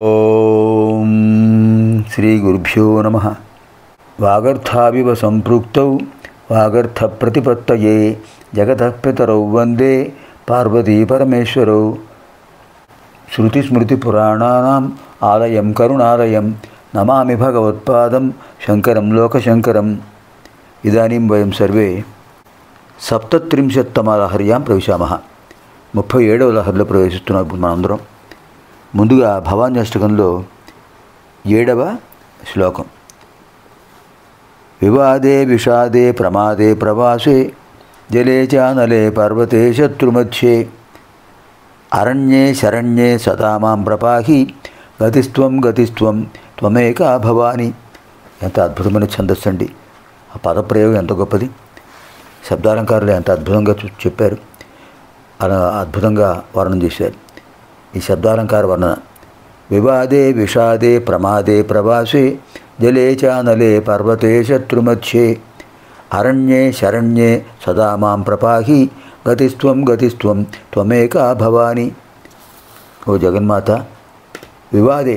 ఓం శ్రీ గురుభ్యో నమః. వాగర్థావివ సంపృక్తౌ వాగర్థ ప్రతిపత్తయే జగతః పితరౌ వందే పార్వతీ పరమేశ్వరౌ. శృతిస్మృతిపురాణానాం ఆలయం కరుణాలయం నమామి భగవత్పాదం శంకరం లోకశంకరం. ఇదానీం వయం సర్వే సప్తత్రింశత్తమ లహర్యాం ప్రవిశామః. 37వ లహరిలో ప్రవేశిస్తున్నాం ఇప్పుడు మనందరం. ముందుగా భవాన్యష్టకంలో 7వ శ్లోకం. వివాదే విషాదే ప్రమాదే ప్రవాసే జలే చానలే పర్వతే శత్రుమధ్యే అరణ్యే శరణ్యే సదా మాం ప్రపాహి గతిస్త్వం గతిస్త్వం త్వమేకా భవాని. ఎంత అద్భుతమైన ఛందస్సు అండి! ఆ పదప్రయోగం ఎంత గొప్పది! శబ్దాలంకారులు ఎంత అద్భుతంగా చెప్పారు, అలా అద్భుతంగా వర్ణన చేశారు. ఈ శబ్దాలంకార వర్ణన వివాదే విషాదే ప్రమాదే ప్రవాసే జలే చానలే పర్వతే శత్రుమధ్యే అరణ్యే శరణ్యే సదా మాం ప్రపాహి గతిస్త్వం గతిస్త్వం త్వమేకా భవాని. ఓ జగన్మాత, వివాదే,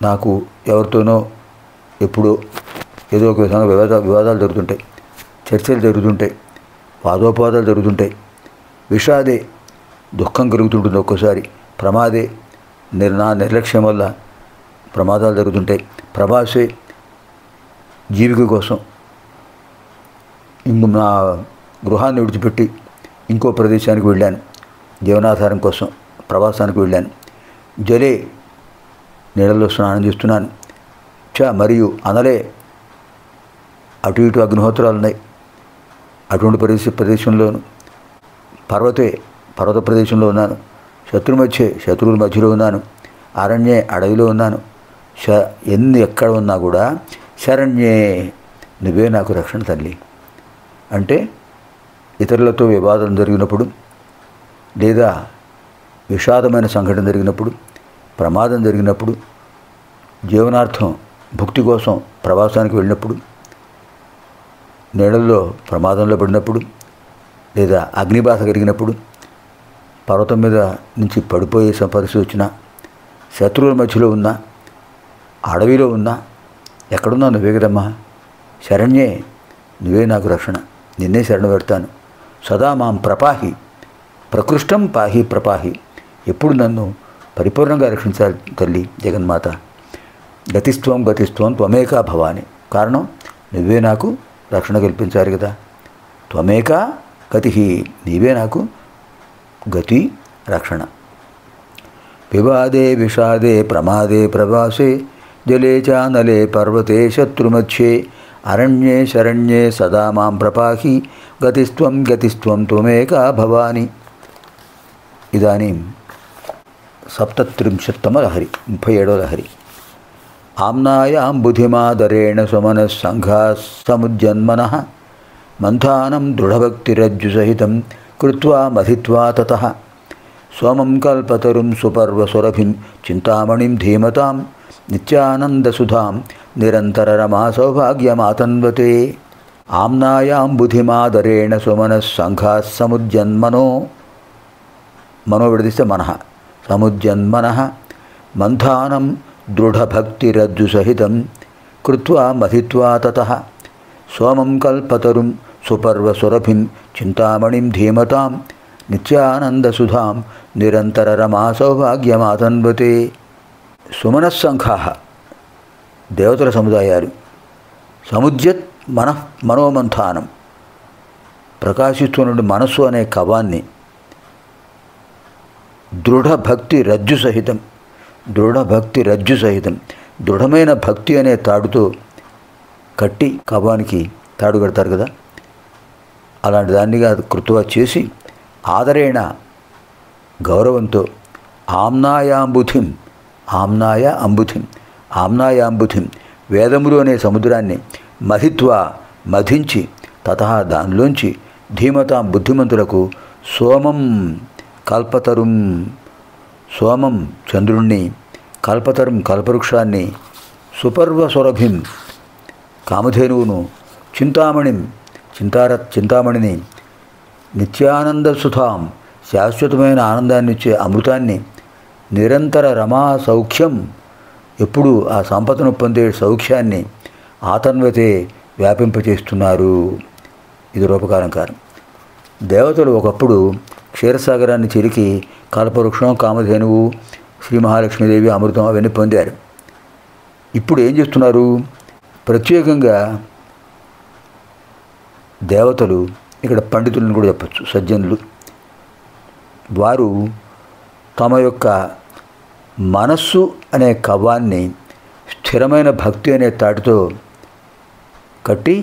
నాకు ఎవరితోనో ఎప్పుడో ఏదో ఒక విధంగా వివాదాలు జరుగుతుంటాయి, చర్చలు జరుగుతుంటాయి, వాదోపవాదాలు జరుగుతుంటాయి. విషాదే, దుఃఖం కలుగుతుంటుంది ఒక్కోసారి. ప్రమాదే, నా నిర్లక్ష్యం వల్ల ప్రమాదాలు జరుగుతుంటాయి. ప్రవాసే, జీవిక కోసం నా గృహాన్ని విడిచిపెట్టి ఇంకో ప్రదేశానికి వెళ్ళాను, జీవనాధారం కోసం ప్రవాసానికి వెళ్ళాను. జలే, నీళ్ళలో స్నానం చేస్తున్నాను. మరియు అనలే, అటు ఇటు అగ్నిహోత్రాలు ఉన్నాయి, అటువంటి ప్రదేశంలోను. పర్వత ప్రదేశంలో ఉన్నాను. శత్రుమధ్యే, శత్రువుల మధ్యలో ఉన్నాను. అరణ్యే, అడవిలో ఉన్నాను. ఎక్కడ ఉన్నా కూడా శరణ్యే, నువ్వే నాకు రక్షణ తల్లి. అంటే ఇతరులతో వివాదం జరిగినప్పుడు, లేదా విషాదమైన సంఘటన జరిగినప్పుడు, ప్రమాదం జరిగినప్పుడు, జీవనార్థం భుక్తి కోసం ప్రవాసానికి వెళ్ళినప్పుడు, నీళ్ళల్లో ప్రమాదంలో పడినప్పుడు, లేదా అగ్నిబాధ కలిగినప్పుడు, పర్వతం మీద నుంచి పడిపోయే పరిస్థితి వచ్చినా, శత్రువుల మధ్యలో ఉన్నా, అడవిలో ఉన్నా, ఎక్కడున్నా నువ్వే కదమ్మా. శరణ్యే, నువ్వే నాకు రక్షణ, నిన్నే శరణ పెడతాను. సదా మాం ప్రపాహి, ప్రకృష్టం పాహి ప్రపాహి, ఎప్పుడు నన్ను పరిపూర్ణంగా రక్షించాలి తల్లి జగన్మాత. గతిస్త్వం గతిస్త్వం త్వమేకా భవాని, కారణం నువ్వే నాకు రక్షణ కల్పించాలి కదా. త్వమేకా గతి, నీవే నాకు గతి రక్షణ. వివాదే విషాదే ప్రమాదే ప్రవాసే జలే చానలే పర్వతే శత్రుమధ్యే అరణ్యే శరణ్యే సదా మాం ప్రపాహి గతిస్త్వం గతిస్త్వం త్వమేకా భవాని. ఇదానీం సప్తత్రింశత్తమ లహరి, 37వ లహరి. ఆమ్నాయాం బుధిమాదరేణ సుమనఃసంఘా సముజ్జన్మనః మంథానం దృఢభక్తిరజ్జుసహితం కృత్వా మధిత్వా తతః సోమం కల్పతరుం సుపర్వసురభిం చింతామణిం ధీమతాం నిత్యానందసుధాం నిరంతరరమా సౌభాగ్యమాతన్వతే. ఆమ్నాయాం బుధిమాదరేణ సుమనఃసంఘా సముజ్జన్మనో, మనో విడదీస్తే మనః, సముజ్జన్మనః మంథానం దృఢభక్తిరజ్జుసహితం కృత్వా మధిత్వా తతః సోమం కల్పతరుం సుపర్వసురభిం చింతామణిం ధీమతాం నిత్యానందసుధాం నిరంతరరమా సౌభాగ్యమాతన్వతే. సుమనఃసంఘాః, దేవతల సముదాయాలు. సముద్యత్ మనోమంథానం, ప్రకాశిస్తున్న మనస్సు అనే కవాన్ని. దృఢభక్తి రజ్జు సహితం, దృఢభక్తి రజ్జు సహితం, దృఢమైన భక్తి అనే తాడుతో కట్టి కవానికి తాడు కడతారు కదా, అలాంటి దాన్నిగా కృత్వా చేసి ఆదరేణ, గౌరవంతో, ఆమ్నాయాంబుధిం, ఆమ్నాయ అంబుధిం, ఆమ్నాయాంబుధిం, వేదములు అనే సముద్రాన్ని మధిత్వా, మధించి, తతః దానిలోంచి, ధీమతాం బుద్ధిమంతులకు, సోమం కల్పతరుం, సోమం చంద్రుణ్ణి, కల్పతరుం కల్పవృక్షాన్ని, సుపర్వసురభిం కామధేనువును, చింతామణిం చింతామణిని, నిత్యానందసుధాం శాశ్వతమైన ఆనందాన్ని ఇచ్చే అమృతాన్ని, నిరంతర రమా సౌఖ్యం, ఎప్పుడు ఆ సంపదను పొందే సౌఖ్యాన్ని ఆతన్వతే వ్యాపింపచేస్తున్నారు. ఇది రూపకాలంకారం. దేవతలు ఒకప్పుడు క్షీరసాగరాన్ని చిరికి కల్పవృక్షం, కామధేనువు, శ్రీ మహాలక్ష్మీదేవి, అమృతం అవన్నీ పొందారు. ఇప్పుడు ఏం చేస్తున్నారు? ప్రత్యేకంగా దేవతలు, ఇక్కడ పండితులను కూడా చెప్పచ్చు, సజ్జనులు, వారు తమ యొక్క మనస్సు అనే కవ్వాన్ని స్థిరమైన భక్తి అనే తాటితో కట్టి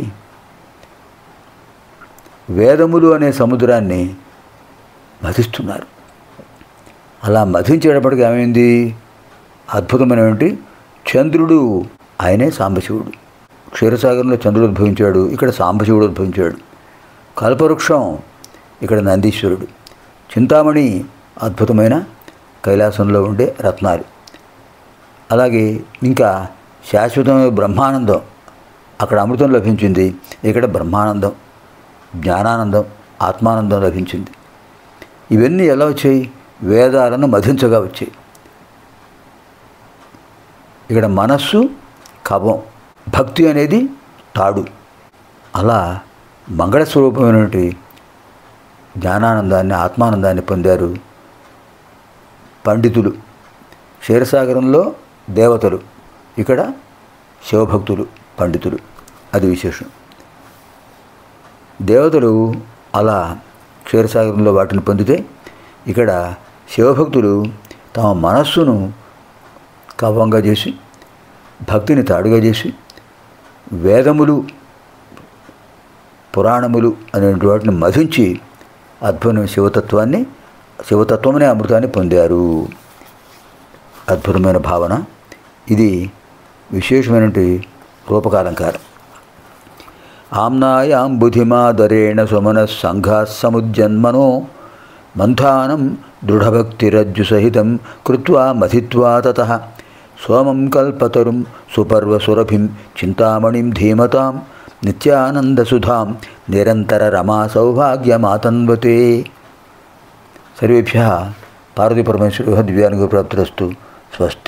వేదములు అనే సముద్రాన్ని మథిస్తున్నారు. అలా మథించేటప్పటికి ఏమైంది? అద్భుతమైనటువంటి చంద్రుడు, ఆయనే సాంబశివుడు. క్షీరసాగరంలో చంద్రుడు ఉద్భవించాడు, ఇక్కడ సాంబశివుడు ఉద్భవించాడు. కల్పవృక్షం, ఇక్కడ నందీశ్వరుడు. చింతామణి, అద్భుతమైన కైలాసంలో ఉండే రత్నాలు. అలాగే ఇంకా శాశ్వతమైన బ్రహ్మానందం, అక్కడ అమృతం లభించింది, ఇక్కడ బ్రహ్మానందం, జ్ఞానానందం, ఆత్మానందం లభించింది. ఇవన్నీ ఎలా వచ్చాయి? వేదాలను మధించగా వచ్చాయి. ఇక్కడ మనస్సు కవం, భక్తి అనేది తాడు. అలా మంగళస్వరూపమైనటువంటి జ్ఞానానందాన్ని, ఆత్మానందాన్ని పొందారు పండితులు. క్షీరసాగరంలో దేవతలు, ఇక్కడ శివభక్తులు, పండితులు. అది విశేషం. దేవతలు అలా క్షీరసాగరంలో వాటిని పొందితే, ఇక్కడ శివభక్తులు తమ మనస్సును కవంగా చేసి, భక్తిని తాడుగా చేసి, వేదములు, పురాణములు అనే వాటిని మధించి అద్భుతమైన శివతత్వం అనే అమృతాన్ని పొందారు. అద్భుతమైన భావన. ఇది విశేషమైనటువంటి రూపకాలంకారం. ఆమ్నాయాం బుధిమాదరేణ సుమన సంఘా సముజ్జన్మనో మంథానం దృఢభక్తిరజ్జు సహితం కృత్వా మథిత్వా తతః సోమం కల్పతరుం సుపర్వసురభిం చింతామణిం ధీమతాం నిత్యానందసుధాం నిరంతర రమా సౌభాగ్యమాతన్వతే. సర్వేభ్యః పార్వతీపరమేశ్వర దివ్యానుగ్రహ ప్రాప్తిరస్తు. స్వస్తి.